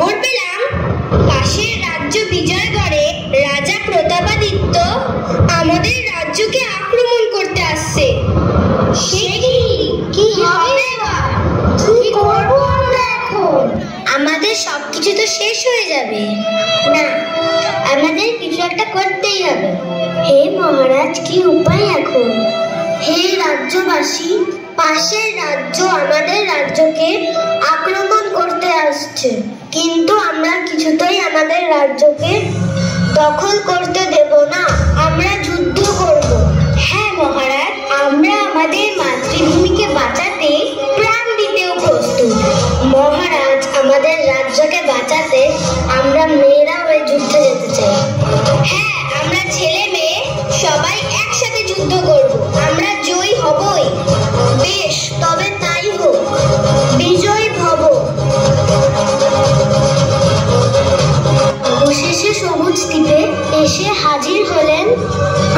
খবর পেলাম পাশের রাজ্য বিজয়গড়ে রাজা প্রতাপাদিত্য আমাদের রাজ্যকে আক্রমণ করতে আসছে। সে কি হবে এবার? কি করব আমরা এখন? আমাদের সবকিছু তো শেষ হয়ে যাবে। না, আমাদের কিছু একটা করতেই হবে। হে মহারাজ, কি উপায় এখন? হে রাজ্যবাসী, পাশের রাজ্য আমাদের রাজ্যকে আক্রমণ করতে আসছে, কিন্তু আমরা কিছুতেই আমাদের রাজ্যকে দখল করতে দেব না। আমরা যুদ্ধ করব। হ্যাঁ মহারাজ, আমরা আমাদের মাতৃভূমিকে বাঁচাতে প্রাণ দিতেও প্রস্তুত। মহারাজ, আমাদের রাজ্যকে বাঁচাতে আমরা মেয়েরা ওই যুদ্ধে যেতে চাই। হ্যাঁ, আমরা ছেলে মেয়ে সবাই একসাথে যুদ্ধ করব। আমরা জয়ী হবই। বেশ, তবে তাই হোক, বিজয়ী ভব। অবশেষে সবুজ দ্বীপে এসে হাজির হলেন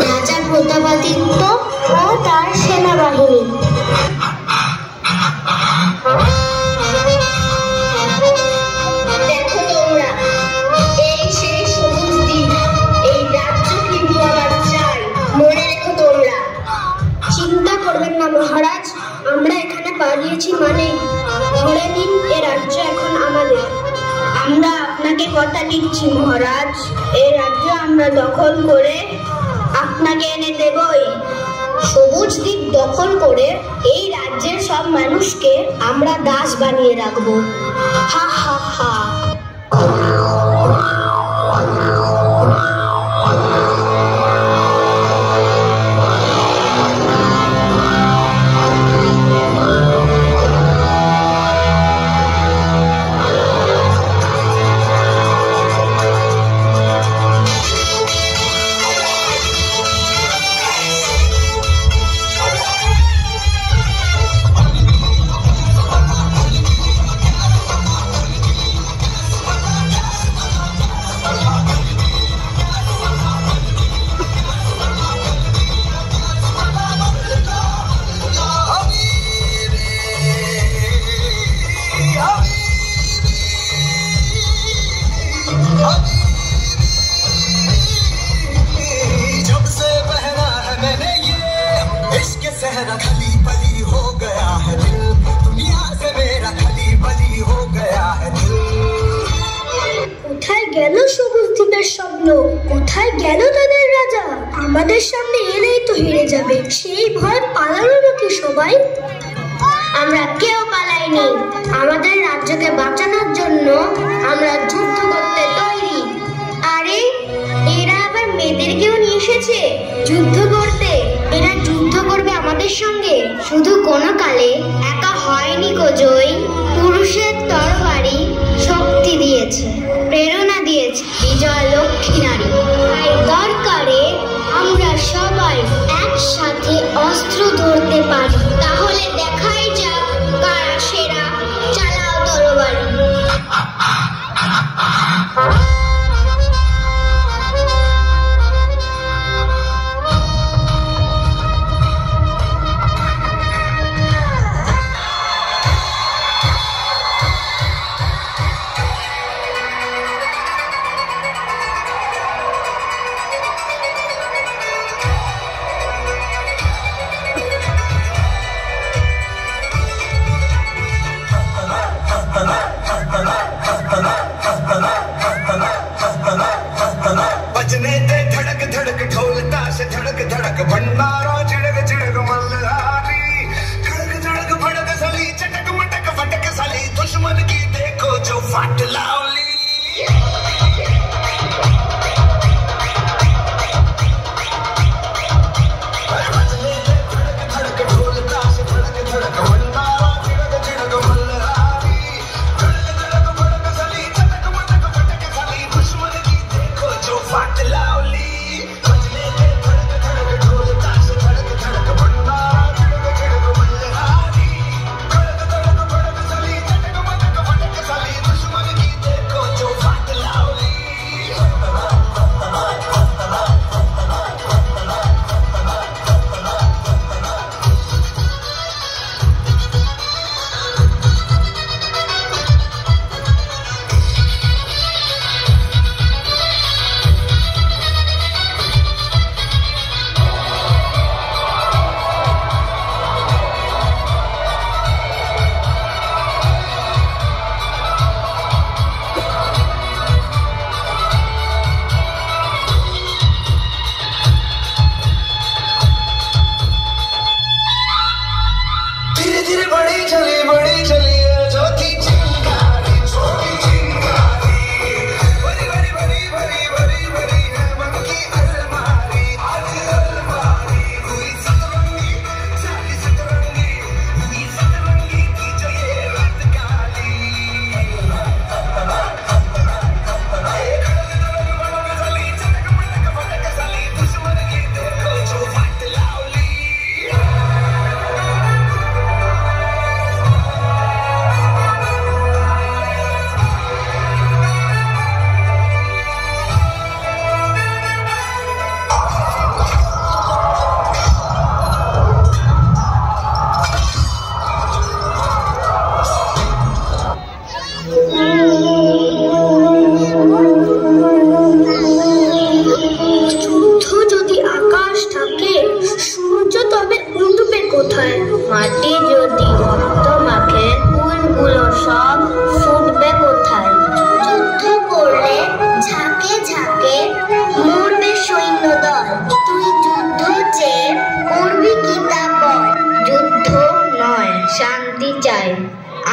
রাজা প্রতাপাদিত্য ও তার সেনাবাহিনী। দেখো তোমরা, এই সেই সবুজ দ্বীপ। এই রাজ্য কিন্তু আবার চাই, মনে রেখো তোমরা। চিন্তা করবেন না মহারাজ, আমরা এখানে পালিয়েছি মানে ধরে নিন এ রাজ্য এখন আমাদের। আমরা আপনাকে কথা দিচ্ছি মহারাজ, এই রাজ্য আমরা দখল করে আপনাকে এনে দেবই। সবুজ দ্বীপ দখল করে এই রাজ্যের সব মানুষকে আমরা দাস বানিয়ে রাখবো। হা হা হা। जब से पहना है मैंने ये इश्क सहरा, खली बली हो गया है दिल, दुनिया से मेरा खली बली हो गया है दिल। কোথায় গেল সবুজ দ্বীপের স্বপ্ন? কোথায় গেল তাদের রাজা? আমাদের সামনে এলেই তো হেরে যাবে, সেই ভয় পালালো নাকি সবাই? আমরা কেউ পালাইনি। আমাদের রাজ্যকে বাঁচানোর জন্য আমরা যুদ্ধ করতে তৈরি। আরে, এরা আবার মেয়েদেরকেও নিয়ে এসেছে যুদ্ধ করতে। এরা যুদ্ধ করবে আমাদের সঙ্গে। শুধু কোনো কালে একা হয়নি গো জয়। পুরুষের তরবারি শক্তি দিয়েছে, প্রেরণা দিয়েছে বিজয় লক্ষ্মী নারী। তাই দরকারে আমরা সবাই একসাথে অস্ত্র ধরতে পারি। তাহলে দেখাই যাক কারা সেরা। চালাও তরবারি।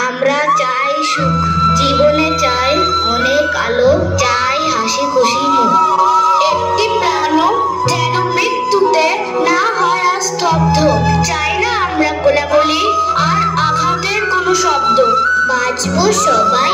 আমরা চাই সুখ, জীবনে চাই অনেক আলো, চাই হাসি খুশি মুখ। একটি প্রাণও যেন মৃত্যুতে না হয় আর স্তব্ধ। চাই না আমরা কোলাকুলি আর আঘাতের কোনো শব্দ। বাঁচবো সবাই